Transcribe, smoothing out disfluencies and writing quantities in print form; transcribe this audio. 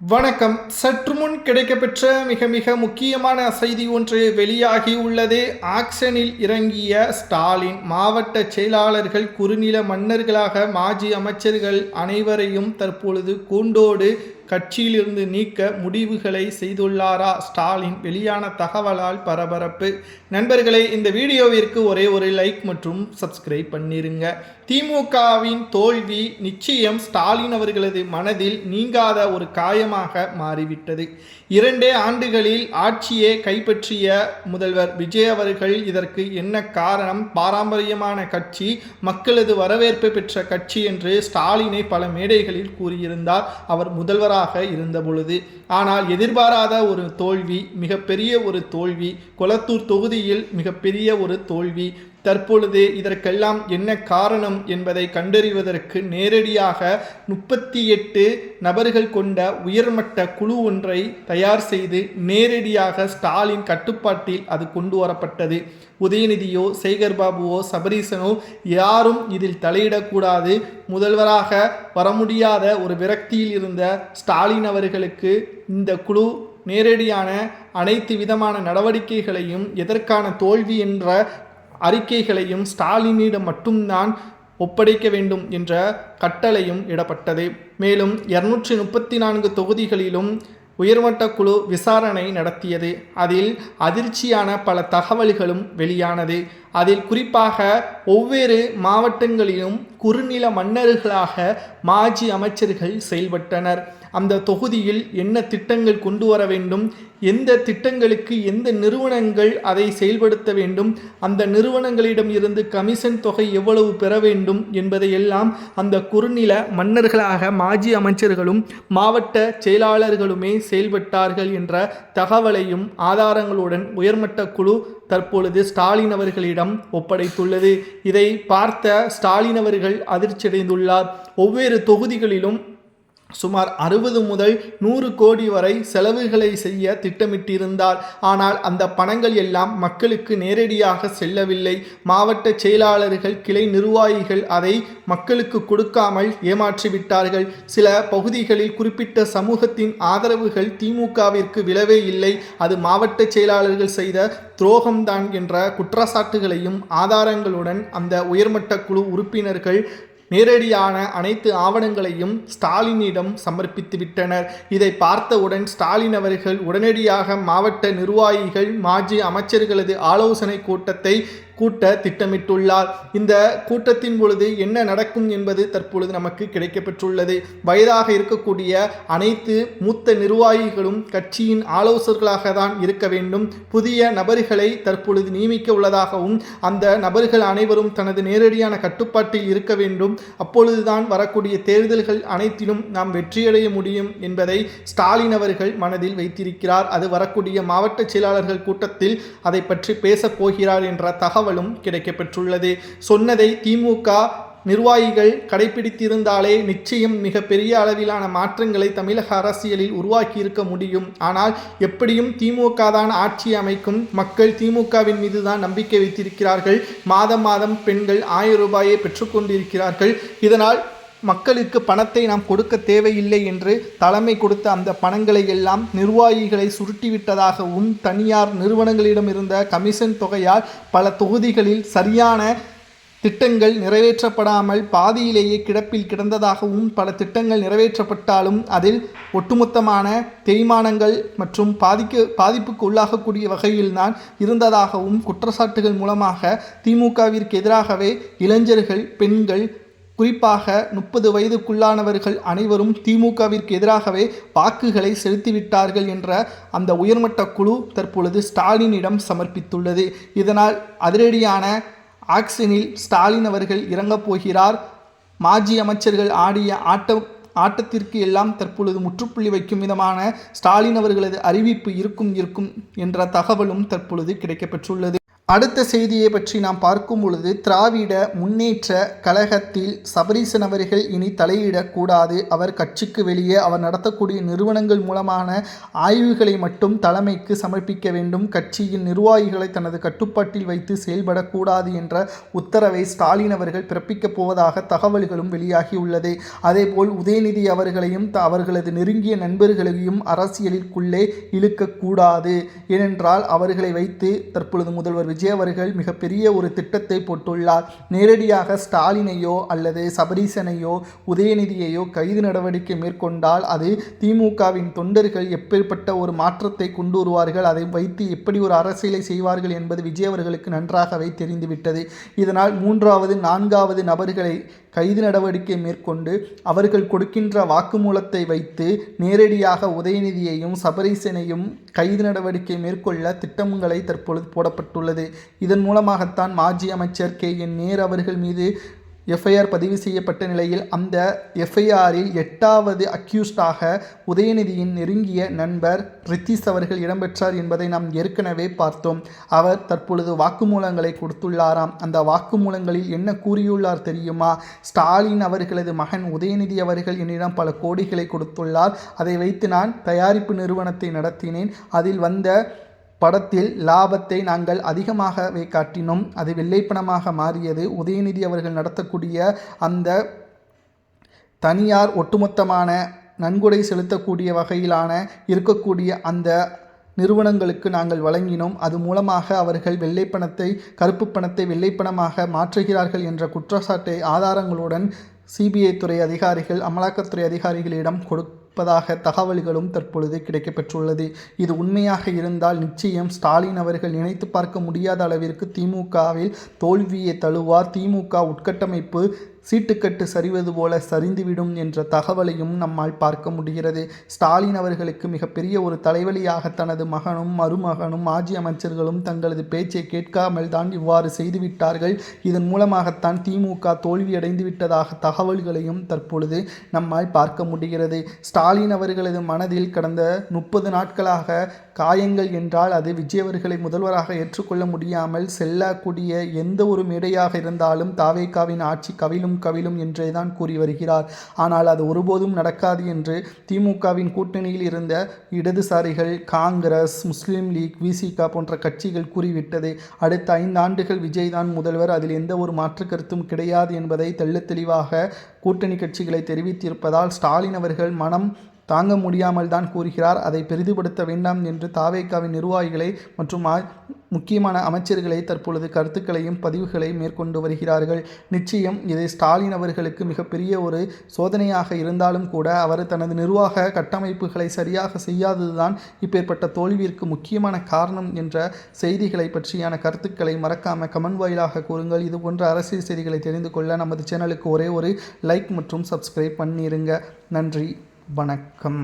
வணக்கம். சற்று முன் கிடைக்கப்பெற்ற மிக முக்கியமான செய்தி ஒன்று வெளியாகி உள்ளது. ஆக்ஷனில் இறங்கிய ஸ்டாலின் மாவட்ட செயலாளர்கள் குறுநில மன்னர்களாக மாஜி அமைச்சர்கள் அனைவரையும் தற்பொழுது கூண்டோடு கட்சியிலிருந்து நீக்க முடிவுகளை செய்துள்ளாரா ஸ்டாலின்? வெளியான தகவலால் பரபரப்பு. நண்பர்களே, இந்த வீடியோவிற்கு ஒரே ஒரு லைக் மற்றும் சப்ஸ்கிரைப் பண்ணிருங்க. திமுகவின் தோல்வி நிச்சயம் ஸ்டாலின் அவர்களது மனதில் நீங்காத ஒரு காயமாக மாறிவிட்டது. 2 ஆண்டுகளில் ஆட்சியை கைப்பற்றிய முதல்வர் விஜய் அவர்கள் இதற்கு என்ன காரணம்? பாரம்பரியமான கட்சி, மக்களது வரவேற்பு பெற்ற கட்சி என்று ஸ்டாலினை பல மேடைகளில் கூறியிருந்தார் அவர் முதல்வராக இருந்த பொழுது. ஆனால் எதிர்பாராத ஒரு தோல்வி, மிகப்பெரிய ஒரு தோல்வி, கொளத்தூர் தொகுதியில் மிகப்பெரிய ஒரு தோல்வி. தற்பொழுது இதற்கெல்லாம் என்ன காரணம் என்பதை கண்டறிவதற்கு நேரடியாக 38 நபர்கள் கொண்ட உயர்மட்ட குழு ஒன்றை தயார் செய்து நேரடியாக ஸ்டாலின் கட்டுப்பாட்டில் அது கொண்டு வரப்பட்டது. உதயநிதியோ, சேகர் பாபுவோ, சபரீசனோ யாரும் இதில் தலையிடக்கூடாது. முதல்வராக வர முடியாத ஒரு விரக்தியில் இருந்த ஸ்டாலின் அவர்களுக்கு இந்த குழு நேரடியான அனைத்து விதமான நடவடிக்கைகளையும், எதற்கான தோல்வி என்ற அறிக்கைகளையும் ஸ்டாலினிடம் மட்டும்தான் ஒப்படைக்க வேண்டும் என்ற கட்டளையும் இடப்பட்டது. மேலும் 234 தொகுதிகளிலும் உயர்மட்ட குழு விசாரணை நடத்தியது. அதில் அதிர்ச்சியான பல தகவல்களும் வெளியானது. அதில் குறிப்பாக ஒவ்வொரு மாவட்டங்களிலும் குறுநில மன்னர்களாக மாஜி அமைச்சர்கள் செயல்பட்டனர். அந்த தொகுதியில் என்ன திட்டங்கள் கொண்டு வர வேண்டும், எந்த திட்டங்களுக்கு எந்த நிறுவனங்கள் அதை செயல்படுத்த வேண்டும், அந்த நிறுவனங்களிடம் இருந்து கமிஷன் தொகை எவ்வளவு பெற வேண்டும் என்பதையெல்லாம் அந்த குறுநில மன்னர்களாக மாஜி அமைச்சர்களும் மாவட்ட செயலாளர்களுமே செயல்பட்டார்கள் என்ற தகவலையும் ஆதாரங்களுடன் உயர்மட்ட குழு தற்பொழுது ஸ்டாலின் அவர்களிடம் ஒப்படைத்துள்ளது. இதை பார்த்த ஸ்டாலின் அவர்கள் அதிர்ச்சியடைந்துள்ளார். ஒவ்வொரு தொகுதிகளிலும் சுமார் 60 முதல் 100 கோடி வரை செலவுகளை செய்ய திட்டமிட்டிருந்தார். ஆனால் அந்த பணங்கள் எல்லாம் மக்களுக்கு நேரடியாக செல்லவில்லை. மாவட்ட செயலாளர்கள், கிளை நிர்வாகிகள் அதை மக்களுக்கு கொடுக்காமல் ஏமாற்றிவிட்டார்கள். சில பகுதிகளில் குறிப்பிட்ட சமூகத்தின் ஆதரவுகள் திமுகவிற்கு விழவே இல்லை. அது மாவட்ட செயலாளர்கள் செய்த துரோகம்தான் என்ற குற்றச்சாட்டுகளையும் ஆதாரங்களுடன் அந்த உயர்மட்ட குழு உறுப்பினர்கள் நேரடியான அனைத்து ஆவணங்களையும் ஸ்டாலினிடம் சமர்ப்பித்துவிட்டனர். இதை பார்த்தவுடன் ஸ்டாலின் அவர்கள் உடனடியாக மாவட்ட நிர்வாகிகள், மாஜி அமைச்சர்களது ஆலோசனை கூட்டத்தை கூட்ட திட்டமிட்டுள்ளார். இந்த கூட்டத்தின் பொழுது என்ன நடக்கும் என்பது தற்பொழுது நமக்கு கிடைக்கப்பெற்றுள்ளது. வயதாக இருக்கக்கூடிய அனைத்து மூத்த நிர்வாகிகளும் கட்சியின் ஆலோசகர்களாக தான் இருக்க வேண்டும். புதிய நபர்களை தற்பொழுது நியமிக்க உள்ளதாகவும், அந்த நபர்கள் அனைவரும் தனது நேரடியான கட்டுப்பாட்டில் இருக்க வேண்டும். அப்பொழுதுதான் வரக்கூடிய தேர்தல்கள் அனைத்திலும் நாம் வெற்றியடைய முடியும் என்பதை ஸ்டாலின் அவர்கள் மனதில் வைத்திருக்கிறார். அது வரக்கூடிய மாவட்ட செயலாளர்கள் கூட்டத்தில் அதை பற்றி பேசப் போகிறார் என்ற தகவலும் கிடைக்கப்பெற்றுள்ளது. சொன்னதை திமுக நிர்வாகிகள் கடைபிடித்திருந்தாலே நிச்சயம் மிக பெரிய அளவிலான மாற்றங்களை தமிழக அரசியலில் உருவாக்கி இருக்க முடியும். ஆனால் எப்படியும் திமுக தான் ஆட்சி அமைக்கும். மக்கள் திமுகவின் மீது தான் நம்பிக்கை வைத்திருக்கிறார்கள். மாதம் பெண்கள் 1000 ரூபாயை பெற்றுக்கொண்டிருக்கிறார்கள். இதனால் மக்களுக்கு பணத்தை நாம் கொடுக்க தேவையில்லை என்று தலைமை கொடுத்த அந்த பணங்களை எல்லாம் நிர்வாகிகளை சுருட்டிவிட்டதாகவும், தனியார் நிறுவனங்களிடம் இருந்த கமிஷன் தொகையால் பல தொகுதிகளில் சரியான திட்டங்கள் நிறைவேற்றப்படாமல் பாதியிலேயே கிடப்பில் கிடந்ததாகவும், பல திட்டங்கள் நிறைவேற்றப்பட்டாலும் அதில் ஒட்டுமொத்தமான தேய்மானங்கள் மற்றும் பாதிப்புக்கு உள்ளாகக்கூடிய வகையில்தான் இருந்ததாகவும் குற்றச்சாட்டுகள் மூலமாக திமுகவிற்கு எதிராகவே இளைஞர்கள், பெண்கள், குறிப்பாக 30 வயதுக்குள்ளானவர்கள் அனைவரும் திமுகவிற்கு எதிராகவே வாக்குகளை செலுத்திவிட்டார்கள் என்ற அந்த உயர்மட்ட குழு தற்பொழுது ஸ்டாலினிடம் சமர்ப்பித்துள்ளது. இதனால் அதிரடியான ஆக்ஷனில் ஸ்டாலின் அவர்கள் இறங்கப் போகிறார். மாஜி அமைச்சர்கள் ஆடிய ஆட்டத்திற்கு எல்லாம் தற்பொழுது முற்றுப்புள்ளி வைக்கும் விதமான ஸ்டாலின் அவர்களது அறிவிப்பு இருக்கும் என்ற தகவலும் தற்பொழுது கிடைக்கப்பெற்றுள்ளது. அடுத்த செய்தியை பற்றி நாம் பார்க்கும் பொழுது, திராவிட முன்னேற்ற கழகத்தில் சபரீசன் அவர்கள் இனி தலையிடக்கூடாது. அவர் கட்சிக்கு வெளியே அவர் நடத்தக்கூடிய நிறுவனங்கள் மூலமான ஆய்வுகளை மட்டும் தலைமைக்கு சமர்ப்பிக்க வேண்டும். கட்சியின் நிர்வாகிகளை தனது கட்டுப்பாட்டில் வைத்து செயல்படக்கூடாது என்ற உத்தரவை ஸ்டாலின் அவர்கள் பிறப்பிக்கப் போவதாக தகவல்களும் வெளியாகியுள்ளது. அதேபோல் உதயநிதி அவர்களையும் அவர்களது நெருங்கிய நண்பர்களையும் அரசியலிற்குள்ளே இழுக்கக்கூடாது. ஏனென்றால் அவர்களை வைத்து தற்பொழுது முதல்வர் விஜய் அவர்கள் மிகப்பெரிய ஒரு திட்டத்தை போட்டுள்ளார். நேரடியாக ஸ்டாலினையோ அல்லது சபரீசனையோ உதயநிதியையோ கைது நடவடிக்கை மேற்கொண்டால் அது திமுகவின் தொண்டர்கள் எப்பேற்பட்ட ஒரு மாற்றத்தை கொண்டு வருவார்கள், அதை வைத்து எப்படி ஒரு அரசியலை செய்வார்கள் என்பது விஜய் அவர்களுக்கு நன்றாகவே தெரிந்துவிட்டது. இதனால் 3வது 4வது நபர்களை கைது நடவடிக்கை மேற்கொண்டு அவர்கள் கொடுக்கின்ற வாக்குமூலத்தை வைத்து நேரடியாக உதயநிதியையும் சபரீசனையும் கைது நடவடிக்கை மேற்கொள்ள திட்டங்களை தற்பொழுது போடப்பட்டுள்ளது. இதன் மூலமாகத்தான் மாஜி அமைச்சர் KN நேரு அவர்கள் மீது FIR பதிவு செய்யப்பட்ட நிலையில் அந்த FIRல் 8வது அக்யூஸ்டாக உதயநிதியின் நெருங்கிய நண்பர் ரித்தீஷ் அவர்கள் இடம்பெற்றார் என்பதை நாம் ஏற்கனவே பார்த்தோம். அவர் தற்பொழுது வாக்குமூலங்களை கொடுத்துள்ளாராம். அந்த வாக்குமூலங்களில் என்ன கூறியுள்ளார் தெரியுமா? ஸ்டாலின் அவர்களது மகன் உதயநிதி அவர்கள் என்னிடம் பல கோடிகளை கொடுத்துள்ளார். அதை வைத்து நான் தயாரிப்பு நிறுவனத்தை நடத்தினேன். அதில் வந்த படத்தில் லாபத்தை நாங்கள் அதிகமாகவே காட்டினோம். அது வெள்ளைப்பணமாக மாறியது. உதயநிதி அவர்கள் நடத்தக்கூடிய அந்த தனியார் ஒட்டுமொத்தமான நன்கொடை செலுத்தக்கூடிய வகையிலான இருக்கக்கூடிய அந்த நிறுவனங்களுக்கு நாங்கள் வழங்கினோம். அது மூலமாக அவர்கள் வெள்ளைப்பணத்தை கருப்பு பணத்தை வெள்ளைப்பணமாக மாற்றுகிறார்கள் என்ற குற்றச்சாட்டை ஆதாரங்களுடன் CBI துறை அதிகாரிகள் அமலாக்கத்துறை அதிகாரிகளிடம் கொடுப்பதாக தகவல்களும் தற்பொழுது கிடைக்கப்பெற்றுள்ளது. இது உண்மையாக இருந்தால் நிச்சயம் ஸ்டாலின் அவர்கள் நினைத்து பார்க்க முடியாத அளவிற்கு திமுகவில் தோல்வியை தழுவார். திமுக உட்கட்டமைப்பு சீட்டுக்கட்டு சரிவது போல சரிந்துவிடும் என்ற தகவலையும் நம்மால் பார்க்க முடிகிறது. ஸ்டாலின் அவர்களுக்கு மிகப்பெரிய ஒரு தலைவலியாக தனது மகனும் மருமகனும் மாஜி அமைச்சர்களும் தங்களது பேச்சை கேட்காமல் தான் இவ்வாறு செய்துவிட்டார்கள். இதன் மூலமாகத்தான் திமுக தோல்வியடைந்து விட்டதாக தகவல்களையும் தற்பொழுது நம்மால் பார்க்க முடிகிறது. ஸ்டாலின் அவர்களது மனதில் கடந்த 30 நாட்களாக காயங்கள் என்றால் அது விஜய் அவர்களை முதல்வராக ஏற்றுக்கொள்ள முடியாமல் செல்லக்கூடிய எந்த ஒரு மேடையாக இருந்தாலும் தாவேகாவின் ஆட்சி கவிழும் என்றேதான் கூறி வருகிறார். ஆனால் அது ஒருபோதும் நடக்காது என்று திமுகவின் கூட்டணியில் இருந்த இடதுசாரிகள், காங்கிரஸ், முஸ்லீம் லீக், VCK போன்ற கட்சிகள் கூறிவிட்டது. அடுத்த 5 ஆண்டுகள் விஜய் தான் முதல்வர், அதில் எந்த ஒரு மாற்று கருத்தும் கிடையாது என்பதை தெள்ளத்தெளிவாக கூட்டணி கட்சிகளை தெரிவித்திருப்பதால் ஸ்டாலின் அவர்கள் மனம் தாங்க முடியாமல் தான் கூறுகிறார். அதை பெரிதுபடுத்த வேண்டாம் என்று தாவேகாவின் நிர்வாகிகளை மற்றும் முக்கியமான அமைச்சர்களை தற்பொழுது கருத்துக்களையும் பதிவுகளையும் மேற்கொண்டு வருகிறார்கள். நிச்சயம் இது ஸ்டாலின் அவர்களுக்கு மிகப்பெரிய ஒரு சோதனையாக இருந்தாலும் கூட அவர் தனது நிர்வாக கட்டமைப்புகளை சரியாக செய்யாததுதான் இப்பேற்பட்ட தோல்விற்கு முக்கியமான காரணம் என்ற செய்திகளை பற்றியான கருத்துக்களை மறக்காமல் கமெண்ட் வாயிலாக கூறுங்கள். இது போன்ற அரசியல் செய்திகளை தெரிந்து கொள்ள நமது சேனலுக்கு ஒரே ஒரு லைக் மற்றும் சப்ஸ்கிரைப் பண்ணிருங்க. நன்றி, வணக்கம்.